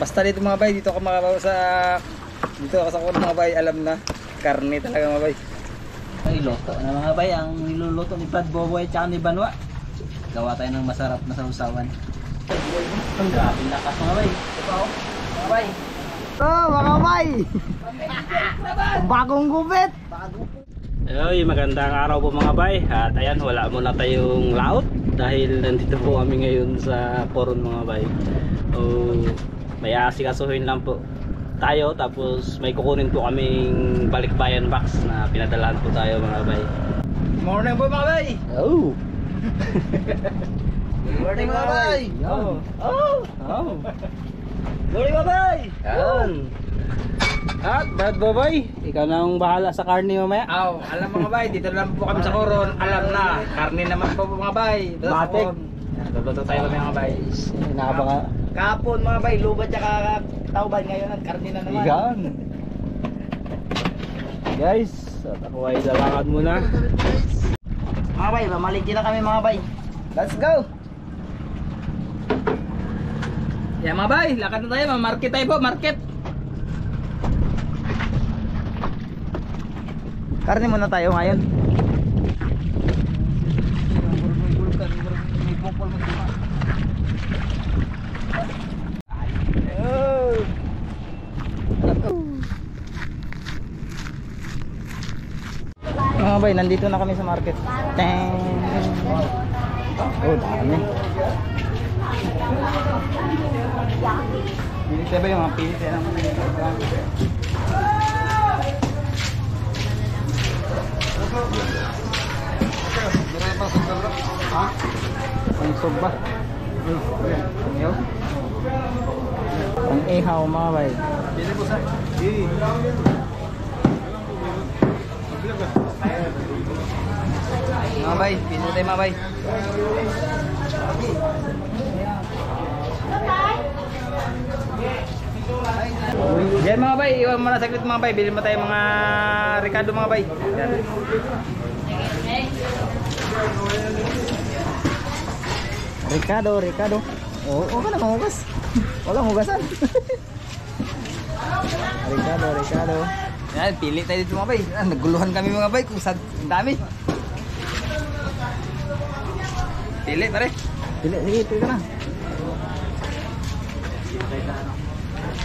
Basta dito mga bay, dito ako dito ako sa mga bay, alam na karne talaga mga bay. Iloto na mga bay, ang niluluto ni Brad Boboy at ni Banwa. Gawa tayo ng masarap na sausawan. Ang grabe lakas mga bay. Mga bay. Mga bay! Bagong gupit! Ay, magandang araw po mga bay. At ayan, wala muna tayong laot dahil nandito po kami ngayon sa Coron mga bay. May asikasuhin lang po tayo, tapos may kukunin po kaming balikbayan box na pinadalahan po tayo mga bay. Morning po mga bay! Oh! Morning mga bay! Morning mga bay! Yan! At Brad Boboy, ikaw na ang bahala sa karne mamaya. Alam mga bay, dito lang po kami sa Coron. Alam na, karne naman po mga bay. Batik. Luluto tayo kami mga bay. Nakabaka. Kapon mga bay, lubat tsaka tauban, ngayon ang karne na naman. Igan. Guys, at ako ay dalakad muna. Mga bay, mamaliki na kami mga bay. Let's go! Yan mga bay, lakad na tayo, market tayo po, market. Karne muna tayo ngayon. Mga bay, nandito na kami sa market. Dami. Pilit ba yung mga pilit na naman? Ha? Ang soba. Ang ihaw mga bay. Pili po sa. Mga bay, pili tayo mga bay. Yan mga bay, iwan mo na saglit mga bay. Bilhin mo tayo mga Ricardo mga bay. Yan. Ricardo. Oo ka na mahugas. Walang hugasan. Ricardo. Yan, pili tayo dito mga bay. Naguluhan kami mga bay kung saan ang dami. Pili pare. Sige, pili ka na.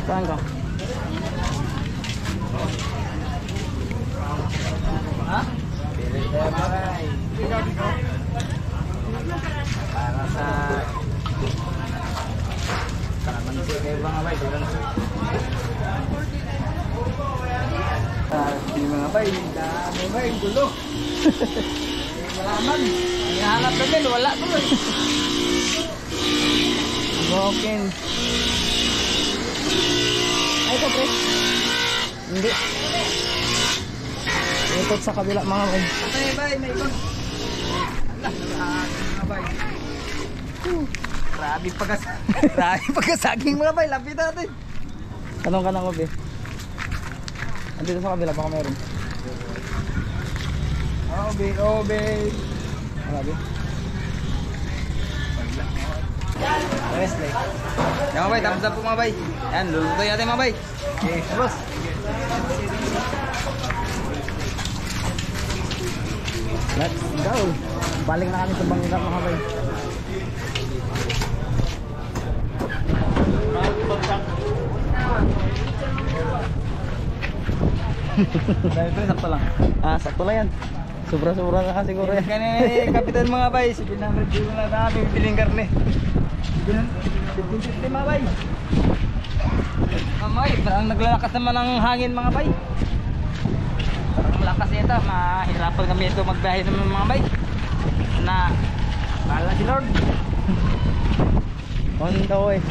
Saan ka? Ha? Pili tayo mga bay. Para sa kalamansi kayo mga bay. Hindi mga bay, dami bay, gulo. Malaman, hinahanap namin, wala tuloy. Broken. Ay ito pre. Hindi. Ikot sa kabila mga bay. May ikot. Mga bay. Grabe pagkasaging mga bay, lapit natin. Tanong ka ng obe. Andito sa kabila baka meron. Obe. Grabe. Yan mga bay, thumbs up po mga bay. Yan, lulutoy natin mga bay. Okay, tapos. Let's go. Balik na kami sa Bangilan mga bay. Sakto lang. Sakto lang yan. Sobra-sobra na kasi siguro yan. Kani kapitan mga bay, 700 euro na namin bibiling karne. 1550 mga bay. Mamay, parang naglalakas naman ang hangin mga bay. Parang malakas ito, mahirapan kami ito magbiyahe naman mga bay. Na, bahala si Lord. On the way.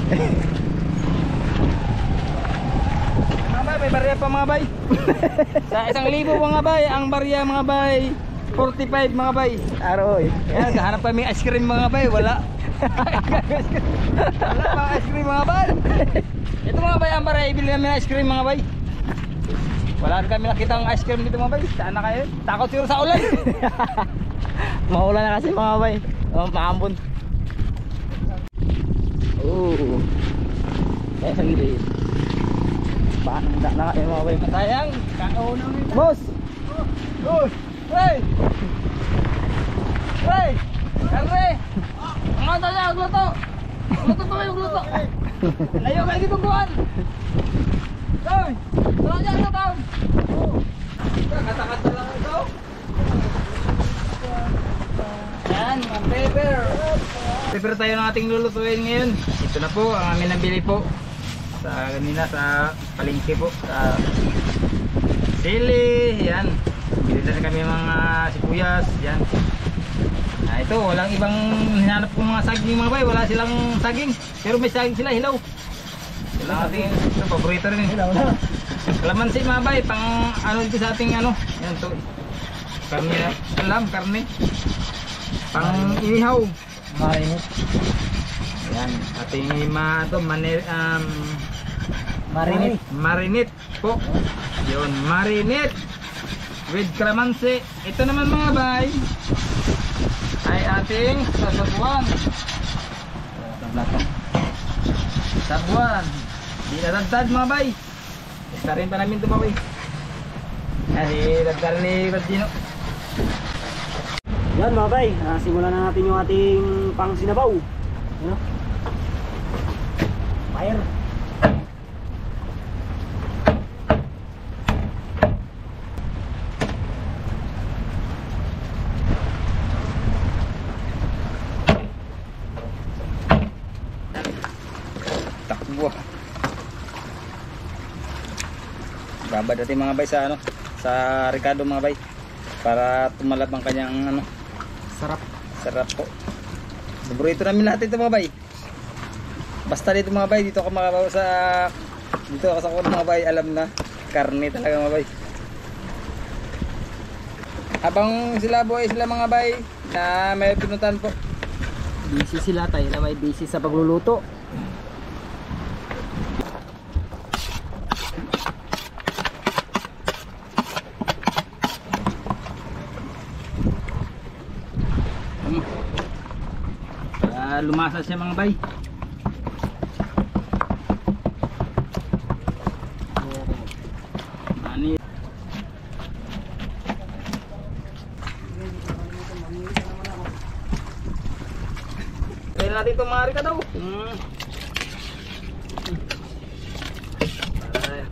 May barya pa mga bay. Sa 1,000 mga bay, ang barya mga bay 45 mga bay. Aroy. Yan, gahanap pa may ice cream mga bay, wala. Wala pa ice cream mga bay. Ito mga bay, ang barya, ibili namin ice cream mga bay. Wala rin kami nakita ang ice cream dito mga bay. Saan na kayo? Takot siguro sa ulan. Maulan na kasi mga bay. Maambon. Eh, hindi. Paano na kayo mga bay? Sayang, kauna mo yun. Boss! Uy! Hey! Hey! Karne! Ang ata niya, agluto! Agluto pa kayo, agluto! Layo kayo dito buwan! Hey! Tara niya, agluto! Kata-kata lang ito! Yan, mga pepper! Pepper tayo ng ating lulutuin ngayon. Ito na po, ang aming nabili po. Sa kanina, sa palengke po. Sa sili, yan. Bili na kami mga sibuyas, yan. Ito, walang ibang hinanap kong mga saging mga bay. Wala silang saging. Pero may saging sila, hilaw. Ito lang ating ito, paborito rin. Hilaw na. Kalamansi mga bay, pang ano dito sa ating ano. Yan to. Karne, karne. Pang inihaw. Marinit. Yan, ating Marinit. marinate po. Yun, marinate with kalamansi. Ito naman mga bay ay ating sasabuan. Sabuan. Di nadagdag mga bay. Ito rin pa namin ito mga bay. Ay, dagdag ni Radino. Yan mga bay, simulan na natin yung ating pang sinabaw. Ano? Fire. Takbo. Babad natin mga bay sa ano, sa Ricardo mga bay para tumalab ang kanyang ano, sarap po. Paborito namin lahat ito mga bay. Basta dito mga bay, dito ako makabaw sa dito ako sa kuno mga bay, alam na karne talaga mga bay. Habang sila boy, sila mga bay na may pinuntahan po. Busy sila tayo na may busy sa pagluluto. Lumasa siya mga bay. Ani. Kaya natin ito mga rika daw.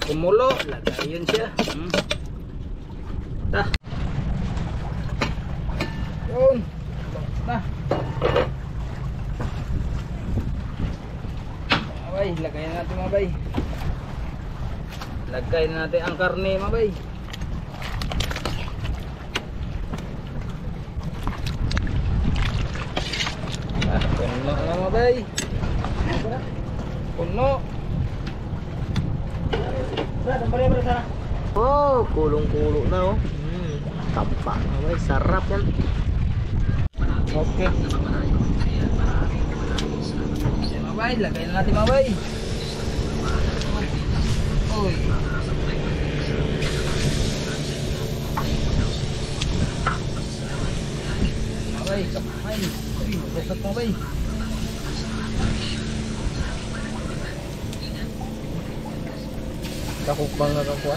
Kumulo, lagayon siya. Yun. Na. Bay, lagay na natin mga bay. Lagay na natin ang karne mga bay. Puno na mga bay. Puno. Oh, kulong-kulo na oh. Tampak mga bay, sarap yan. Okay. Mga bay, lagay na natin mga bay. Uy. Mga bay, kamay. Uy, masasat mga bay. Kakukbang na kakuha.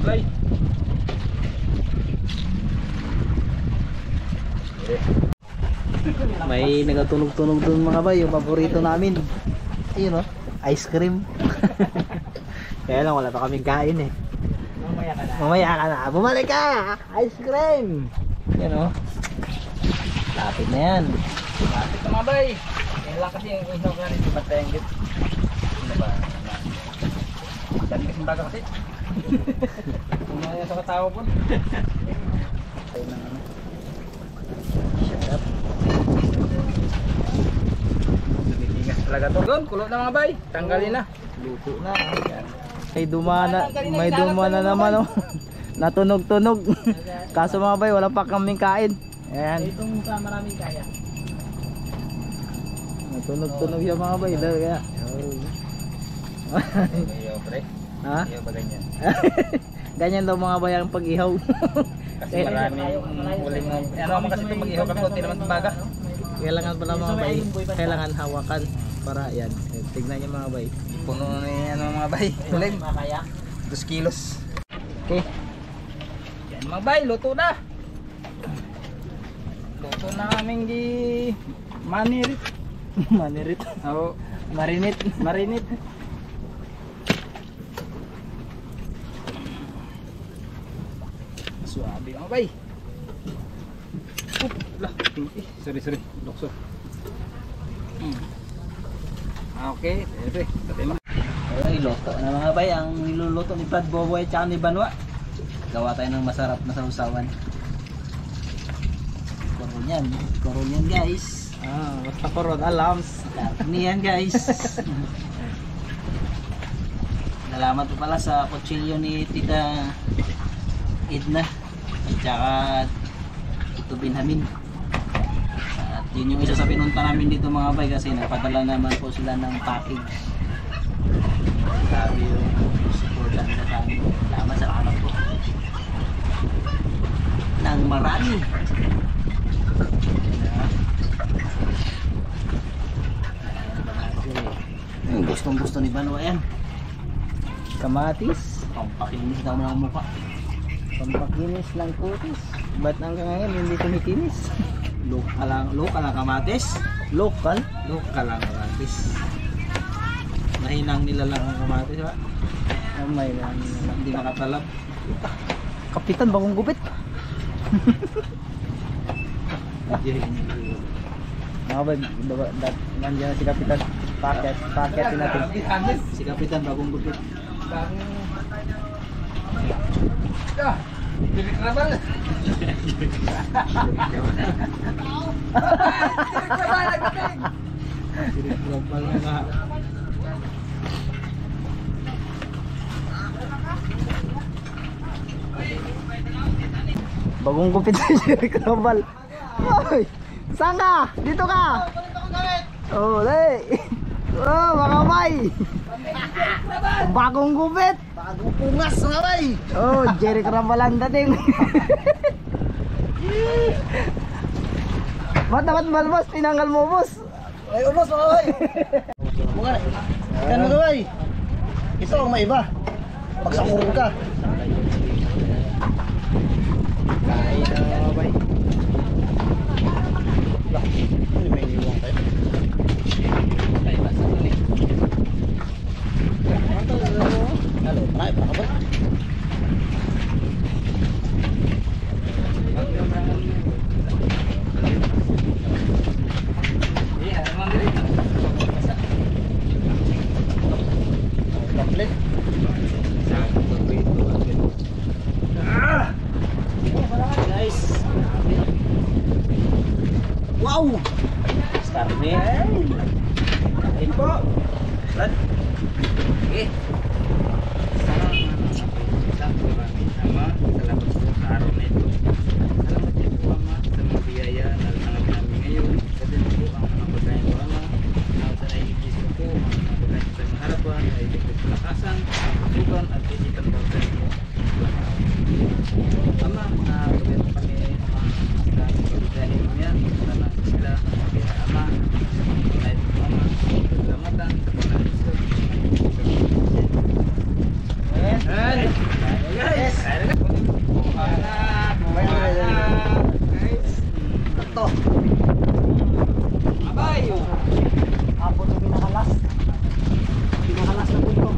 Play. May nagatunog-tunog doon mga bay, yung paborito namin. Ayun oh, ice cream. Kaya lang wala pa kaming kain eh. Mamaya ka na. Bumalik ka! Ice cream! Yan oh. Lapit na yan. Lapit na mga bay. Yan lang kasi yung isang kanin. Patayang git. Ano ba? Dami kasing baga kasi. Puno yan sa katao po. Tayo ng ano. Shut up. Lumitingas talaga to. Doon, kulot na mga bay. Tanggalin na. Luto na. Yan. May dumana naman oh. Natunog-tunog. Kaso mga bay, wala pa kaming kain. Ayan. Itong sa maraming kaya. Natunog-tunog yung mga bay. Kaya. Ayaw pre. Ha? Ayaw ba ganyan? Ganyan daw mga bay ang pag-ihaw. Kasi marami huling mo. Ano naman kasi ito mag-ihaw kami konti naman baga. Kailangan pala mga bay, kailangan hawakan para yan. Tignan niyo mga bay. Puno na yung ano mga bay. Huling. 2 kilos. Okay. Yan mga bay, luto na. Luto na aming di manirit. Manirit. Oo, Marinit. marinit. Suabe mga bay. Lah, sorry. Lukso. Okay, ito. Tatay mo. Ay, luto na mga bay. Ang niluluto ni Brad Boboy at saka ni Banwa. Gawa tayo ng masarap na sausawan. Koron yan. Koron yan guys. Basta koron, alams. Karni yan guys. Salamat po pala sa kutsilyo ni Tita Edna. At saka Tito Benjamin. At yun yung isa sa pinunta namin dito mga bay kasi napadala naman po sila ng package. Sabi yung supportan nila sa amin. Salamat po. Nang marami. Gustong gusto ni Banwa yan. Kamatis. Pampakinis daw ng mukha. Pampakinis ng kutis. Ba't hanggang ngayon hindi kumikinis? Local ang kamatis. Local? Local ang kamatis. Mahinang nila lang ang kamatis ba? May lang. Hindi makatalab. Kapitan, bagong gupit. Mga ba, nandiyan na si Kapitan. Paket natin. Si Kapitan bagong gupit. Direk Rabal. Direk Rabal na nga. Bagong gupit si Direk Rabal. Hoy! Saan ka? Dito ka! Oh, dai! Oh, mga bay! Bagong gupit! Bagong pungas nga bay! Oh, Direk Rabal ang dating. Ba't boss? Tinanggal mo boss? Ay, ulos mga bay! Mga ikan mo ka bay! Ito ang maiba. Pagsakurong ka. Kain na mga bay. Ano may iniwang kayo? Ay, basta ito eh. Halo, tayo pa ka ba? Kaplit. Guys. Wow! Starne. Kain po. Brad. Okay. Salamat po sa araw na ito. Salamat din po Ama sa mga biyaya na natanggap namin ngayon. Sa din po ang mga pagkain ko Ama. Sa naibigis ko po ang mga pagkain sa mga harapan, ay ligtas kalakasan, kasugan at isipan po sa inyo. Ama, na pagkain kami Ama sa pagkain mo yan. Sana sila kaya Ama. Kahit po Ama, salamatan sa mga Diyos. Ayan. Guys! Ito. Abay! Hapon yung pinakalas. Pinakalas na punto.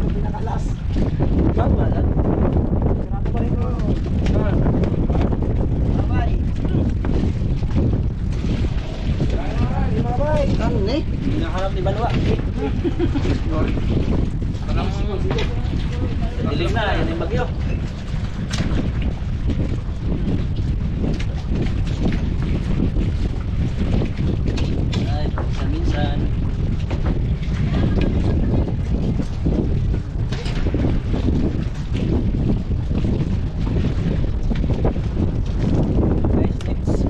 Pinakalas. Bawa lang. Grabe pa rin mo. Babay. Babay. Ano eh? Hinaharap ni Balwa. Dilim na, yan yung bagyo. Ay, minsan. Guys, next.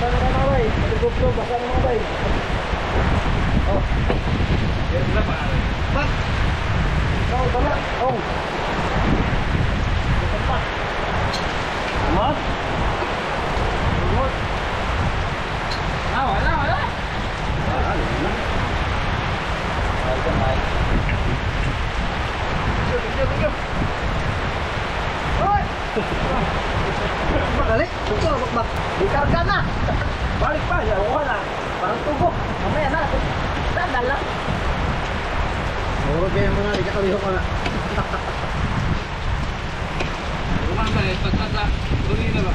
Basa na mga bay. Matuguplo, basa na mga bay. Oh. Yan sila pangalan. Bak! Oh, tama. Oh. Tempat. Mat. Mat. Wala. Dali, tuto, bak. Dikarga na. Balik pa, ya wala. Parang tubo. Mamaya na. Dandal lang. Okay, mga dikataliho ko na. Rumah ba? Pagkata. Tuloy na ba?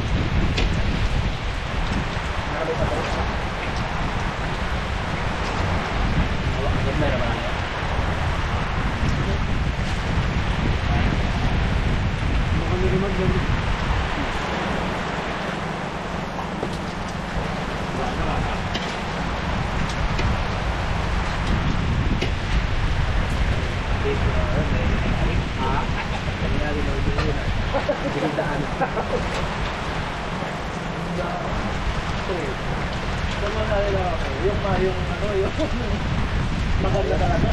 Maganda talaga.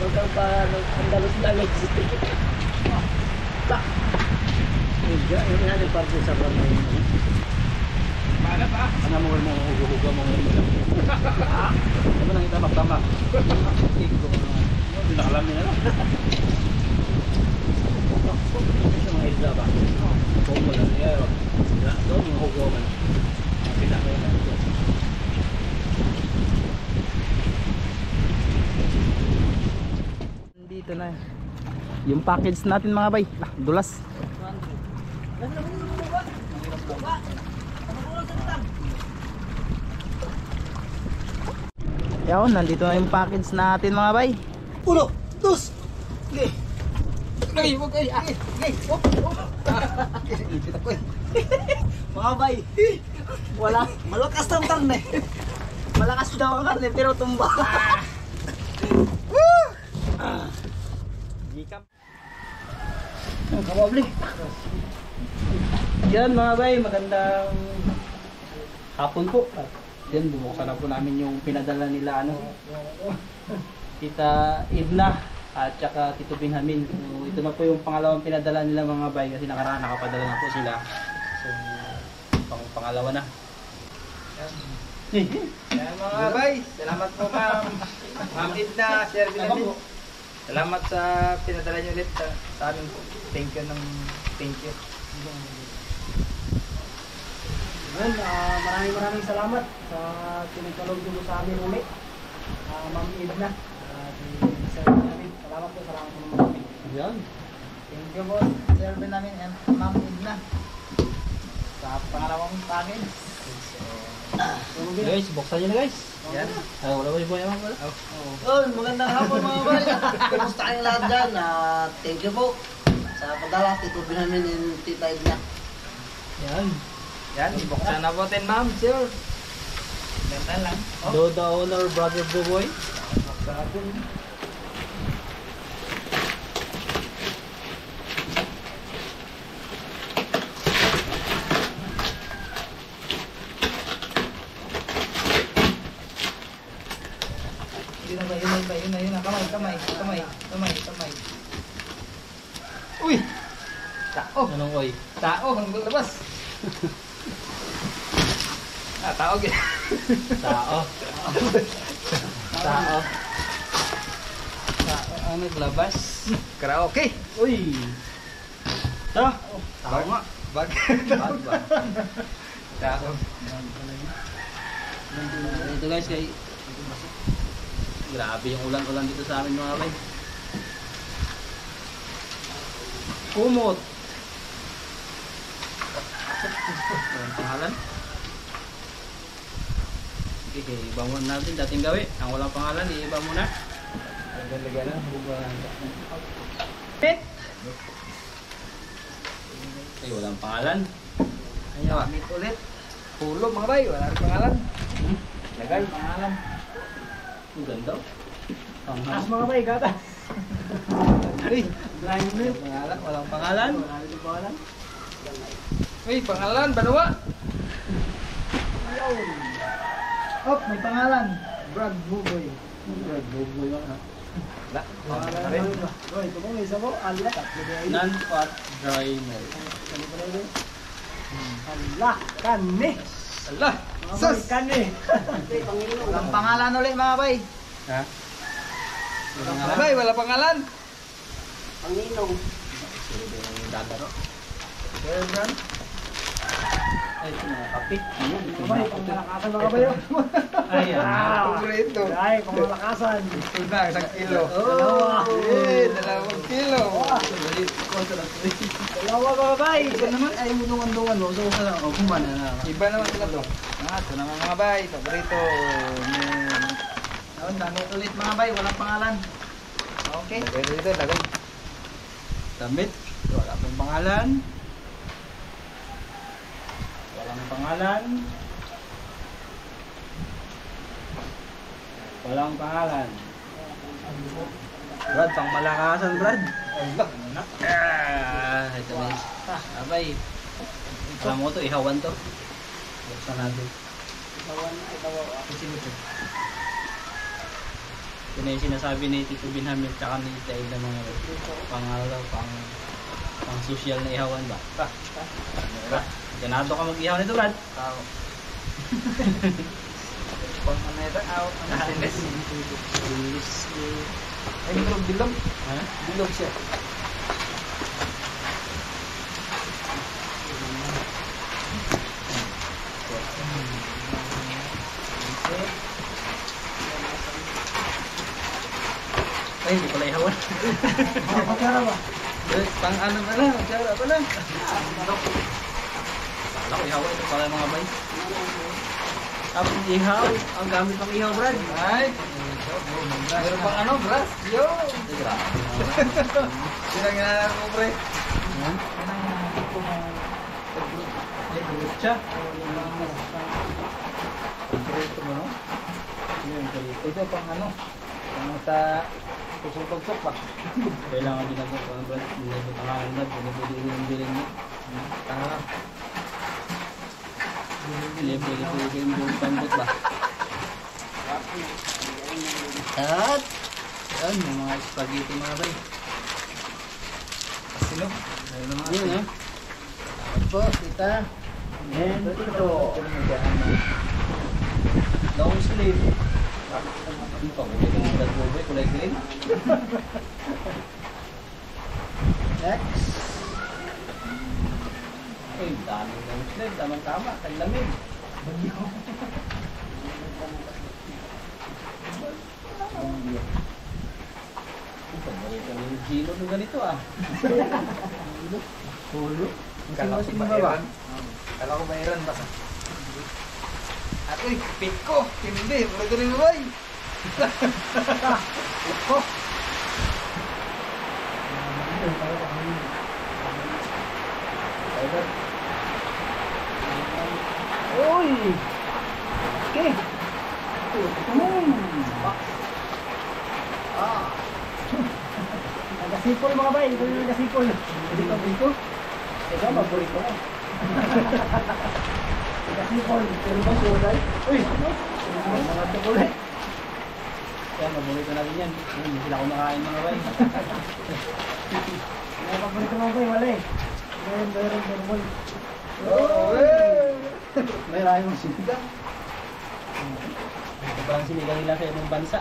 Huwag pa Andalos-dalos. Tak. Yung nga yung parte sa brand na yun. Mana pa? Ano mo huga mo lang. Ano nang itamak tamak. Hindi nakalam niya lang. Sa mga isla ba? Kung wala niya. Doon yung huga man. Pinakay na ito. Dito na. Yung package natin mga bay. Dulas. Yan, nandito na yung package natin mga bay. 1, 2, okay. Ay, wag ay. Okay. Ipit ako eh. Mga bay. Wala. Malakas daw ang karne. Malakas daw ang karne pero tumba. Kamabli. Yan mga bay, magandang hapon po. Yan, bubuksan na po namin yung pinadala nila Tita Edna at saka Tito Benjamin. So, ito na po yung pangalawang pinadala nila mga bay kasi nakaraan nakapadala na po sila. So, pangalawa na. Yan mga bay, salamat po ma'am. Ma'am Edna, Sir Benjamin. Salamat sa pinadala niyo ulit sa amin po. Thank you. Well, maraming salamat sa tinutulog mo sa amin ulit. Ma'am Edna. Sir Benjamin. Salamat po naman. Yan. Thank you boss, Sir Benjamin and Ma'am Edna. Sa pangalawang pangin. Guys, buksan nyo na guys. Yan. Ay, wala ba yung buhay mga wala? Yun, magandang hapon mga bay. Kumusta kayong lahat dyan? Thank you po sa padala, Tito Benjamin and Tita Edna. Yan. Yan, buksan na po din ma'am, sir. Ganda lang. Do the owner, brother Buboy. Buksan na po. Yun na. Kamay. Uy! Tao! Anong oy? Tao, hanggang labas. Tao gina. Tao. Tao. Ano labas? Karaoke. Uy! Tara! Tao nga. Bag. Tao. Ito guys, kay grabe yung ulan-ulan dito sa amin mga bay. Kumot. Ang pangalan? Okay, iba muna natin dating gawi. Ang walang pangalan, iiba muna. Ganda na. Pit! Ay, walang pangalan. Ayaw, meet ulit. Pulo mga bay, wala rin pangalan. Lagay, pangalan. Ang ganda. As mga bay, gatas. Uy, pangalan, walang pangalan. Wala rin pangalan. Uy, pangalan, Banawa. Oh, may pangalan. Brad Buboy. Brad Buboy ba? Wala. Oh, ito po, isa po. Ala, tatlo na yun. Non-fat dry milk. Ala, kani. Allah. Mga bay, kani. Walang pangalan ulit mga bay. Ha? Mga bay, wala pangalan. Dadaro. Well done. Ay, ito mga kape. Mga bay, pangmalakasan mga bay. Ayan. Konkreto. Ay, pangmalakasan. Ito na, 1 kilo. Dalawa. Eh, 2 kilo. Dalawa mga bay. Ito naman ay munungan-dungan mo. So, kumana na. Iba naman sila to. Ito naman mga bay, paborito. Ayun, damit ulit mga bay. Walang pangalan. Okay. Lagay na dito, lagay. Damit. Wala pong pangalan. Walang pangalan. Walang pangalan. Brad, pang malakasan, Brad. Ito na yun. Abay. Alam mo to, ihawan to. Buksan natin. Ito na yung sinasabi ni Tito Binhamil tsaka ni Tita Ida mga pangalaw, pang social na ihawan ba? Ganado ka mag-ihaw nito, Brad. Pang ano ito, out. Ay, bilog. Ha? Bilog siya. Ay, hindi pala ihawan. Magkara ba? Pang ano pala, magsara pala. Wala ko ihawan. Ito pala mga bay. Tapos ihaw. Ang gamit ng ihaw, Brad. Ay, meron pang ano, brass. Yo! Yun ang ginanap ko, pre. Siya. Ito mo, no? Ito pang ano, pang sa tusok-tusok pa. Kailangan din ako pang Brad. Hindi ko tangahan, Brad. Hindi ko din yung bilhin mo. Tanga. Hindi ko yung pambot ba? At, Yan, yung mga spaghetti mga bay. Sino? Ayun naman. Yun, ha? po, kita. And ito. Long sleeve. Ano pa? Kulay ng Brad Boboy, kulay green. Next. Ay, daming long sleeve. Tamang-tama. Kailamig. Paborito ng Gino nung ganito ah. Hulo. Kala ko Sino ba ba? Iran? Kala ko ba Iran ba? At uy, piko! Hindi, pwede rin mo boy! Ito. Uy! Okay. Nagasipol mga bay, ito yung nagasipol. Hindi ka biko? Ito, maburito ko. Nagasipol, pero ba suday? Uy! Mga tukulit. Kaya paborito natin yan. Hindi sila kumakain mga bay. Mga paborito mga bay, wala eh. Meron. Oh, eh! May rayo mong siniga. Ito parang sinigang nila sa ibang bansa.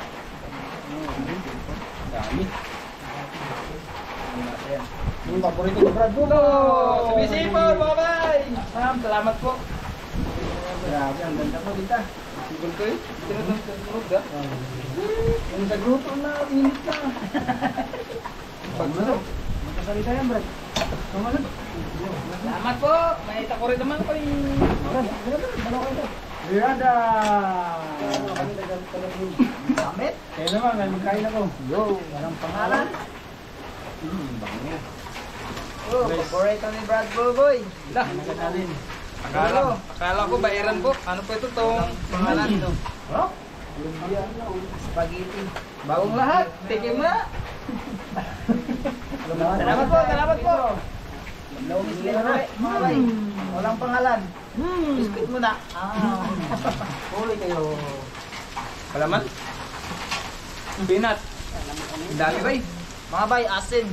Dami. Yung paborito ko, Brad Hello! Sumisipol, mga bay! Salamat po. Grabe, ang ganda mo dito. Sipol ko eh. Tinutulog ka. Yung nagluto na, init na. Pag ano? Magkasalita yan, Brad. Kumalog. Salamat po! May tako rin naman ko eh. Brad, dalawa kayo. Birada! Damit? Kaya naman, may magkain ako. Yo! Walang pangalan. Bango. Oh, paborito ni Brad Boboy. Lah, natin. akala ko ba Iran po? Ano po ito tong pangalan? Oh? Lumbia. Spaghetti. Bagong lahat. Tikim na. Salamat po, salamat po. Long sleeve ulit, mga bay. Walang pangalan. Biscuit muna. Huli kayo. Palaman. Peanut. Ang dami bay. Mga bay, asin.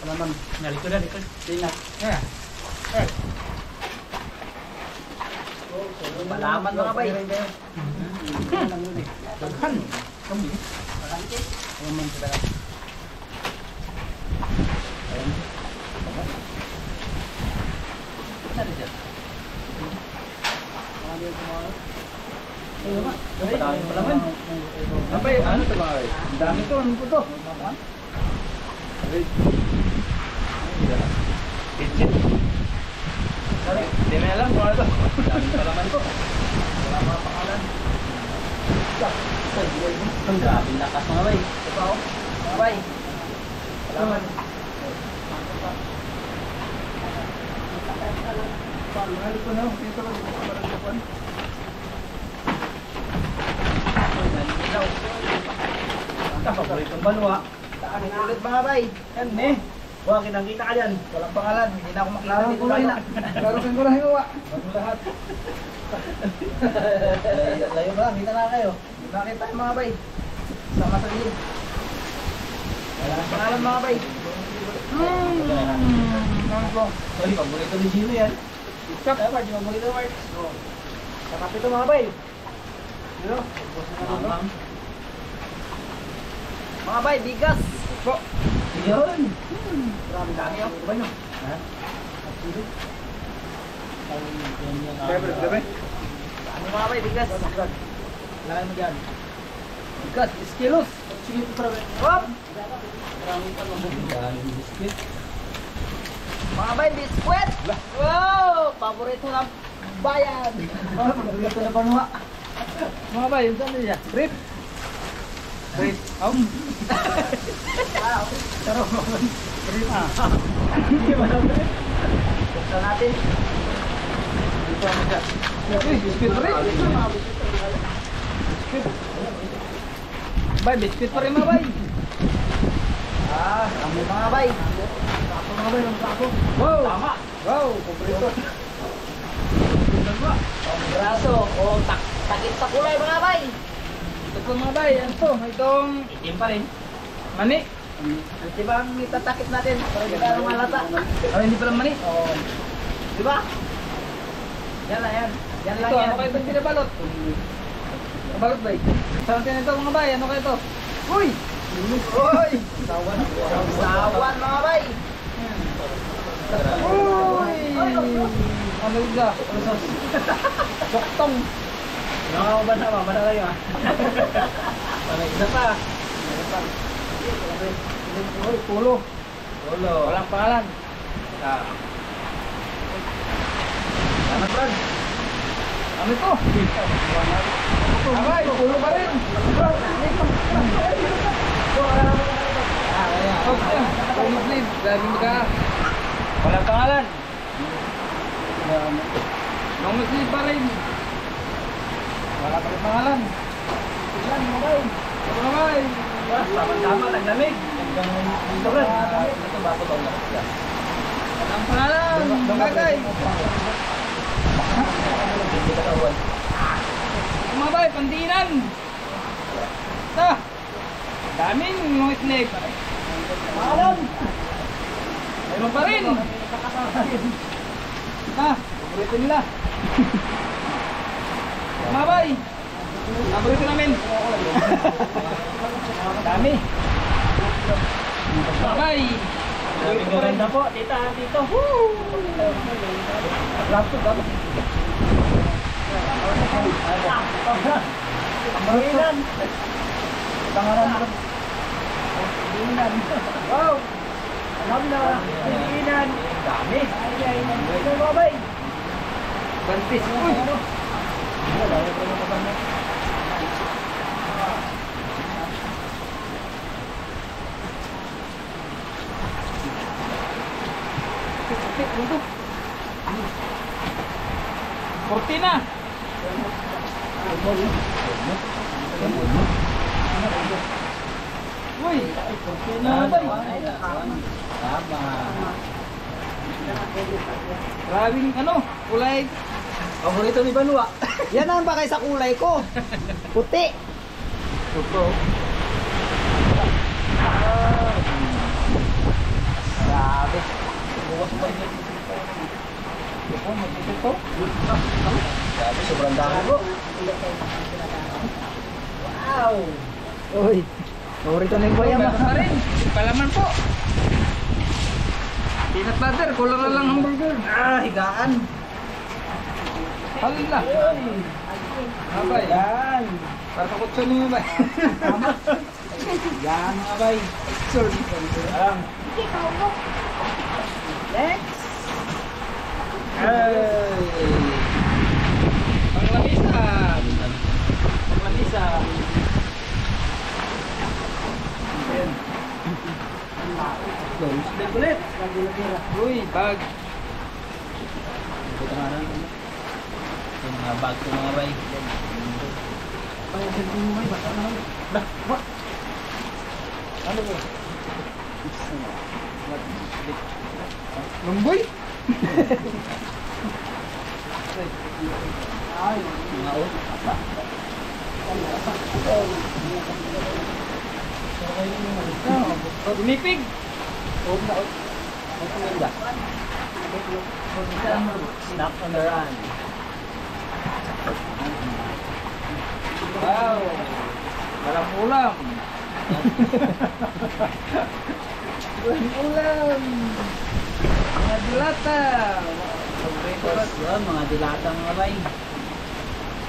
Palaman. Nalikod na, likod. Tingnan. Yeah. Palaman mga bay. Daghan. Kami. Palaman sa dagat. Dami palaman. Abay, ano to ba? Ang dami to, ano po to? Pitchin. Hindi na alam kung ano to. Dami palaman to. Wala mga pangalan. Ang grabe lakas mga bay. Ito ako. Mga bay. Palaman. Mahal ko na. Dito lang. Parang Ito, paboritong balwa. Saan ulit mga bay? Yan eh. Wala, kitang-kita ka dyan. Walang pangalan. Hindi na ako makita dito. Larukan ko na hiwa. Bago lahat. Layo ba? Kita na kayo. Hindi nakita yung mga bay. Sama sa gilid. Walang pangalan mga bay. Sorry, paborito ni Gino yan. Chop. Dapat yung paborito Mark. Sakap ito mga bay. Ano? Mamang. Mga bay, bigas. Po. Yun. Grabe dami oh. Diba nyo? Ha? Bebe. Ano mga bay, bigas? Lagay mo dyan. Bigas, iskilos. Sige, para ba? Hop! Maraming pa ng biscuit. Mga bay, biskwit. Wow! Paborito ng bayan. Paborito na panwa. Mga bay, yung saan niya? Rip. Rip. Rip. Hindi ba na ba? Buksan natin. Dito ano siya? Biscuit rip. Biscuit. Bay, biscuit pa rin mga bay. Kami mga bay. Sako mga bay, ang sako. Wow. Tama. Wow, paborito. Braso o takit sa kulay mga bay. Ito po mga bay, ano to? Itong Itim pa rin. mani. Di ba ang itatakip natin? Para di tayo malata. Ay, hindi pala mani. Oo. Di ba? Yan lang yan. Yan lang Ito, yan. ano kayo itong pinabalot? Balot bay. Saan natin ito mga bay? Ano kayo ito? Uy! Uy! Sawan mga bay. Uy! Ano ba? Soktong. Nakakabasa pa, bata kayo ah. Isa pa. Uy, pulo. Ulo. Walang pangalan. Ano Brad? Ano ito? Abay, pulo pa rin. Long sleeve, laging ka. Walang pangalan. Long sleeve pa rin. Wala pa rin pangalan. Yan, mga bay. Mga bay. Tama-tama, naglamig. Ito rin. Ito ba ito ba? Walang pangalan. Bagay. Mga bay, pandinan. Ito. Daming long sleeve. Pangalan. Mayroon pa rin. Paborito nila. Mga bay. Paborito namin. Dami. Mga bay. Ang ganda po, tita, dito. Laptop, laptop. Pangilan. Pangalan mo. Pangilan. Wow. Alam na. Pangilan. Dami. Ito mga bay. Bantis. Uy. Ano to? Cortina. Uy, cortina ba? Grabing ano, kulay. Paborito ni Banwa. Yan ang bagay sa kulay ko. Puti. Ito. Grabe. Bukas pa yun. Ito, magkito. Grabe, sobrang dami bro. Wow. Uy. Paborito na yung bayam. Pa rin. Palaman po. Peanut butter, kulang na lang hamburger. Ah, higaan. Hala. Abay. Yan. Para kutso niyo ba? Yan mga bay. Sorry. Alam. Next. Ay. Panglamisa. Panglamisa. Ayan. Close din ulit. Uy, bag. Ito nga lang. Ito mga bag ko mga bay. Ano ba? Lumboy? Ay, mga o. Dumipig. Snack on the run. Wow. Walang ulam. Walang ulam. Mga dilata. Tapos yun, mga dilata mga bay.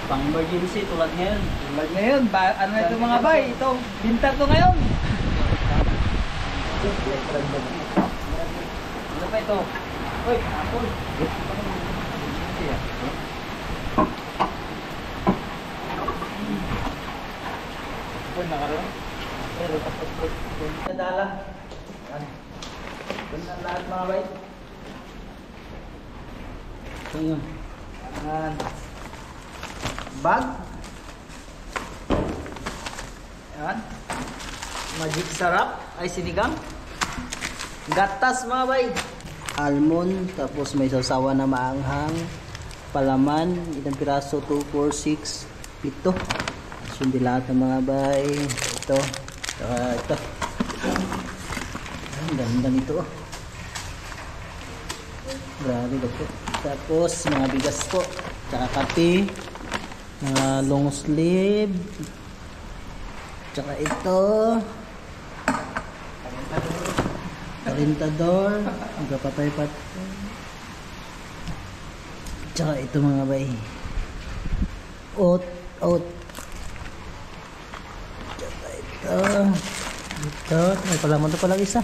Pang emergency tulad ngayon. Lag ngayon, ano ito mga bay? Ito, bintar to ngayon. Ano pa ito? Uy, apple. Apple nakaroon. Pero tapos nadala. Doon na lahat mga bay. Ito yun. Yan. Bag. Yan. Magic sarap. Ay sinigang. Gatas mga bay. Almond. Tapos may sasawa na maanghang. Palaman. Ilang piraso? 2, 4, 6, 7. Sundi lahat ng mga bay. Ito. Saka ito. Ang ganda nito. Grabe daw po. Tapos mga bigas po. Tsaka kape. Mga long sleeve. Tsaka ito. Kalentador. Magkapatay-patay. Tsaka ito mga bay. Oat. Tsaka ito. Ito. May palaman ito palang isa.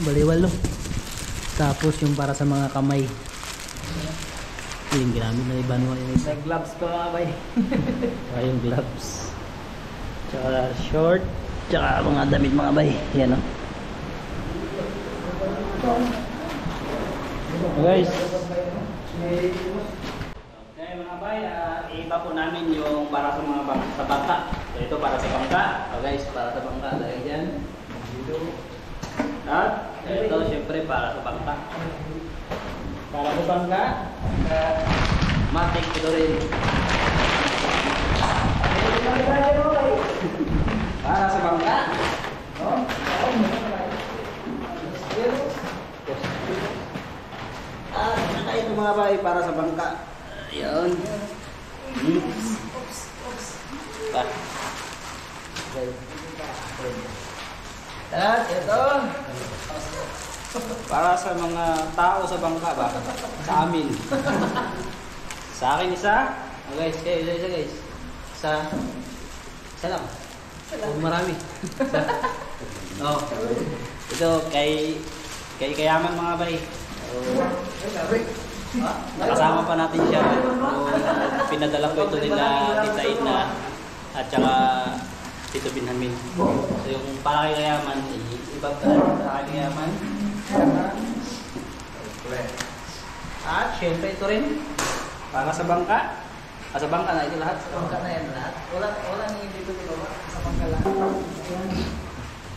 Baliwalo. Tapos yung para sa mga kamay. Yung ginamit na iba naman yung isa. May gloves pa mga bay. Tsaka yung gloves. Tsaka short. Tsaka mga damit mga bay. Yan o. Guys. Okay mga bay, iba po namin yung para sa mga sa bangka. So, ito para sa bangka. So guys, para sa bangka. Dahil dyan. At ito syempre para sa bangka. Para sa bangka. Matik ito rin. Para sa bangka. Saka ito mga bay para sa bangka. Ayan. At ito. Para sa mga tao sa bangka ba? Sa amin. Sa akin isa. Oh, guys, isa guys. Isa lang. Huwag marami. Isa. Oh. Ito kay Kayaman mga bay. Kasama pa natin siya. Pinadala ko ito nila Tita Ina at saka Tito Binhamin. So yung para kay Kayaman, ibang para kay Kayaman. At syempre ito rin para sa bangka. Sa bangka na ito lahat. Sa bangka na yan lahat. Walang hindi dito dito. Sa bangka lang.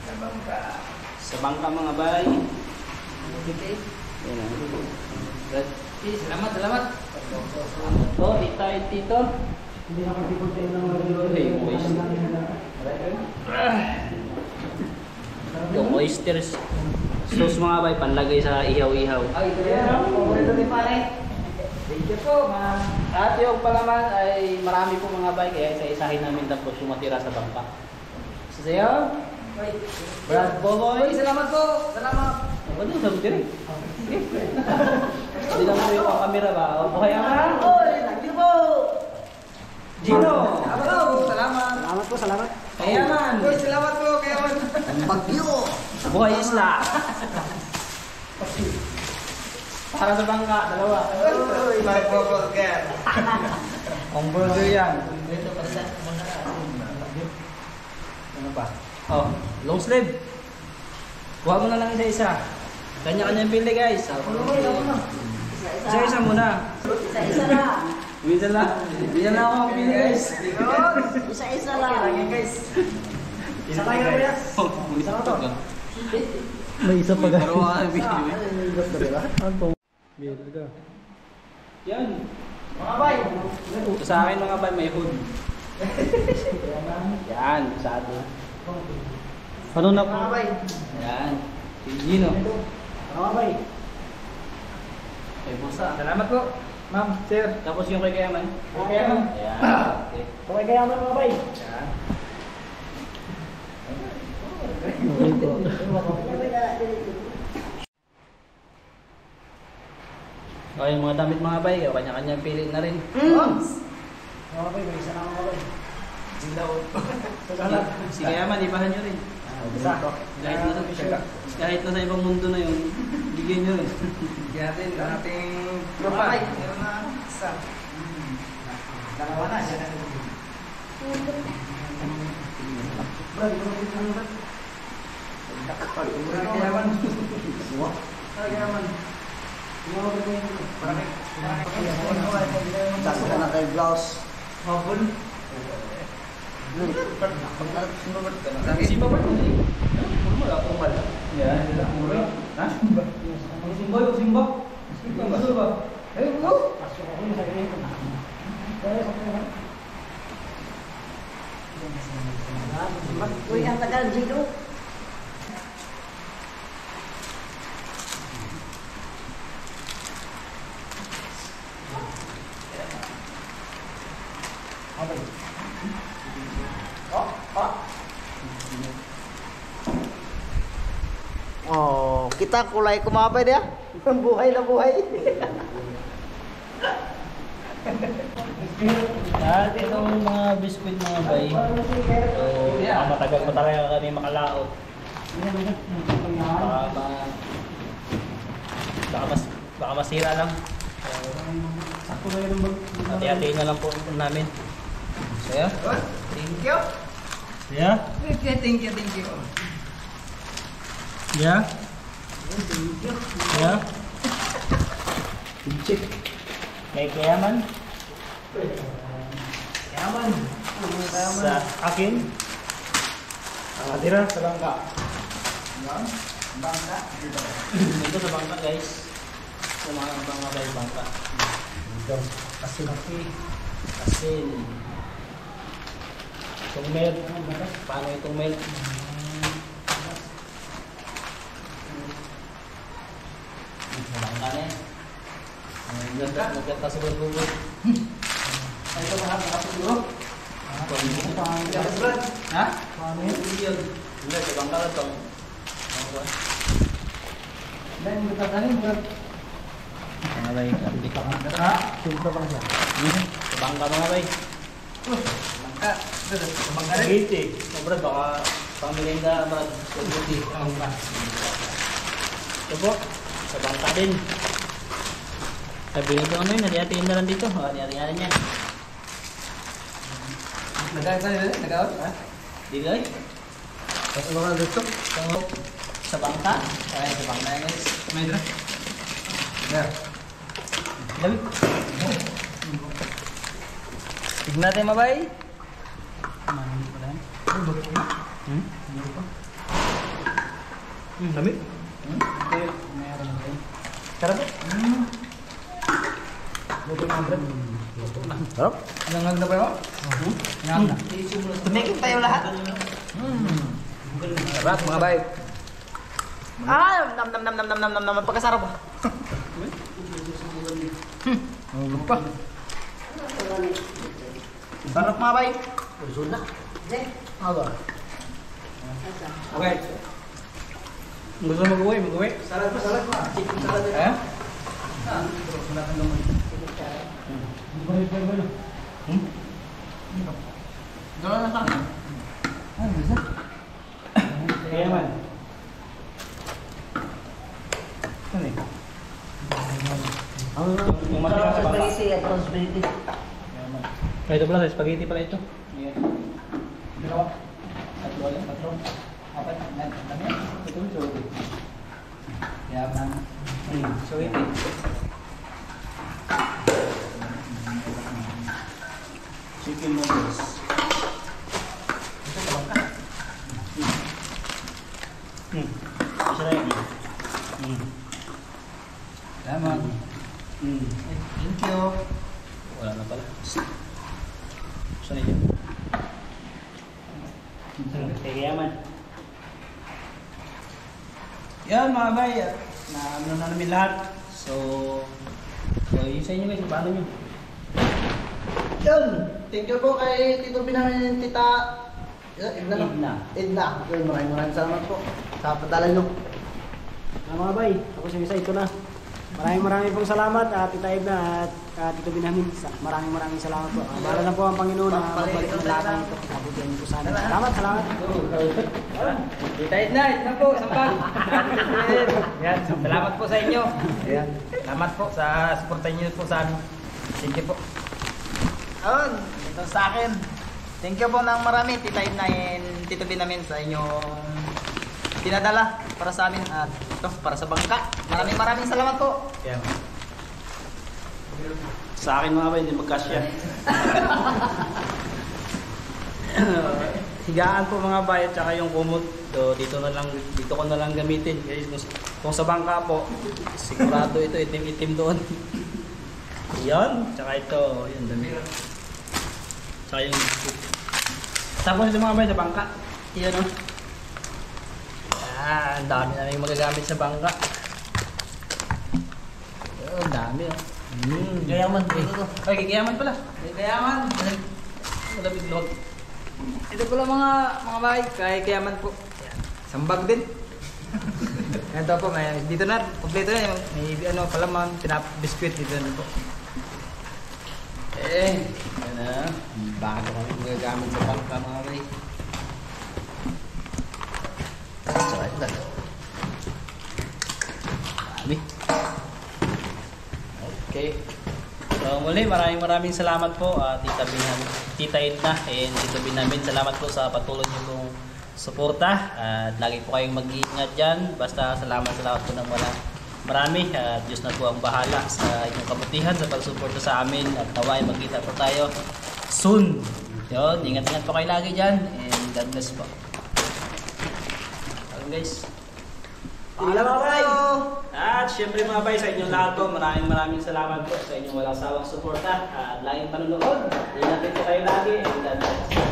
Sa bangka. Sa bangka mga bay. Yan na. Salamat, salamat. Ito, tita, tito. Hindi nakatipod tayo ng Hey, boys. Yung oysters. Sauce mga bay, panlagay sa ihaw-ihaw. Ay, ito yan. Paborito ni pare. Thank you po, ma'am. At yung palaman ay marami po mga bay, kaya isa-isahin namin tapos yung matira sa bangka. Sasayaw. Brad Boboy. Uy, salamat po. Salamat. Ano ba doon? Sagot din. Hindi lang mo yung camera ba? O, buhay ama. Uy, thank you po. Gino. Salamat. Salamat po, salamat. Kayaman. Uy, salamat po, Kayaman. Bagyo! Buhay isla. Para sa bangka, dalawa. Uy, mag-burger. Ang burger yan. Ano pa? Oh, long sleeve. Kuha mo na lang isa-isa. Kanya-kanya pili guys. Isa-isa muna. Isa-isa lang. Minsan lang. Minsan lang ako ang pili guys. Isa-isa lang. guys. Isa tayo na kuya. Isa ka to. May isa pa guys. Pero mga video. Ano to? Yan. Mga bay. Ito sa akin mga bay may hood. Yan, sa atin. Ano na po? Mga bay. Yan. Si Gino. Ano ba eh? May busa. Salamat po. Ma'am, sir. Tapos yung kay Kayaman. Okay, ma'am. Yan. Okay. Okay kaya mga bay. Yan. Okay po. Okay, yung mga damit mga bay, kanya-kanya pili na rin. Mga bay, may isa na mga bay. Si Kayaman, ibahan nyo rin. Isa. Kahit na sa ibang mundo na yun, bigyan nyo rin. Bigyan natin ang ating tropa. Meron na isa. Dalawa na, siya na. Kayaman. Kayaman. Sasa ka na kay blouse. Hapon. Si Papa ko din. Wala akong wala. Yan, wala akong wala. Ha? Simba yung simba. Simba ba? Eh, mo. Uy, ang tagal, Gino. Oh, kita kulay kumapay dia. Buhay na buhay. At itong mga biskuit mga bay. So, matagal pa talaga kami makalaot. Baka masira lang. Hati-hatiin na lang po namin. Saya? Thank you. Saya? Thank you, thank you. Ya? Ya? Check. May Kayaman? Kayaman. Sa akin? Tira sa bangka. Bangka. Ito sa bangka guys. Sa mga bangka. Asin. Asin. Itong milk. Paano itong milk? Sa bangka na yan. Nagkata sa bangka. Ay, ito mahal na siguro. Ha? Hindi, sa bangka lang itong. Dan kita tadi buat Mga bay, hindi pa nga. ha? Siyempre pa siya. Sa bangka mga bay. Bangka. Bangka rin. Gate eh. Brad, baka pamilinda, Brad. Gate. Bangka. Ito po, sa bangka din. Sabi nito ano yun, hati-hatiin na lang dito. Hati-hatiin na rin yan. Nagaw? Ha? Dito ay. Ano nga dito? Sa bangka. Ay, sa bangka na guys. May dra. Yeah. Dami. Tignan natin mabay. Dami. Sarap. Sarap. Nangag na ba yun? Nangag na. Tumikip tayo lahat. Sarap mga bay. Nam. Pagkasarap. Ang pa. Sarap mga bay. Okay. Gusto mo mag-uwi? Mag-uwi? Salad pa. Chicken salad. Eh? Gano'n na sa akin. Kaya man. Ano eh? Yung matira sa baba. Ito pala, sa spaghetti pala ito. Dalawa. Tatlo. Apat. Dami. Ito yung suwiti. Kaya man. Suwiti. Chicken noodles. Isa na yun. Salamat. Thank you. Wala na pala. Saan yun? Kayaman. Yan mga bay, na ano na namin lahat. So yun sa inyo guys, paano nyo? Yun. Thank you po kay Tito Binamin, Tita Edna. Yun, maraming salamat po sa padala nyo. Mga bay, tapos yung isa ito na. Maraming pong salamat Tita Edna at Tito Binamin. Maraming salamat po. Bahala na po ang Panginoon na magbalik ng lahat ng ito. Kabutihan niyo po sa amin. Salamat. Tita Edna po, sampag. Yan, salamat po sa inyo. Yan. Salamat po sa suporta niyo po sa amin. Thank you po. Yun, ito sa akin. Thank you po ng marami, Tita Edna and Tito Binamin sa inyong pinadala para sa amin at ito, para sa bangka. Maraming salamat po. Yan. Sa akin mga bay, hindi magkasya. Higaan po mga bay at saka yung kumot. So, dito ko na lang gamitin. Kasi kung sa bangka po, sigurado ito itim-itim doon. Yan, tsaka ito, yun dami. Tsaka yung tapos ito mga bay sa bangka. Yan o. Ang dami na yung magagamit sa bangka. Ang dami o. Gayaman po ito. Ay, kikayaman pala. Kayaman. Malamig log. Ito pala mga bay, kay Kayaman po. Sambag din. Ito po, dito na, kompleto na yung may palaman, biskuit dito na po. Yan na. Bago kami magagamit sa bangka mga bay. Tsaka ito. Dami. Okay. So muli, maraming salamat po Tita Edna and Tito Binamin. Salamat po sa patuloy niyo pong suporta at lagi po kayong mag-iingat dyan. Basta salamat po ng marami at Diyos na po ang bahala sa inyong kabutihan sa pagsuporta sa amin at naway magkita po tayo soon. Yun, ingat-ingat po kayo lagi dyan and God bless po. Ayun guys. Paalam po kayo. At syempre mga bay, sa inyong lahat po, maraming salamat po sa inyong walang sawang suporta at laging panunood. Ingat po kayo lagi and God bless.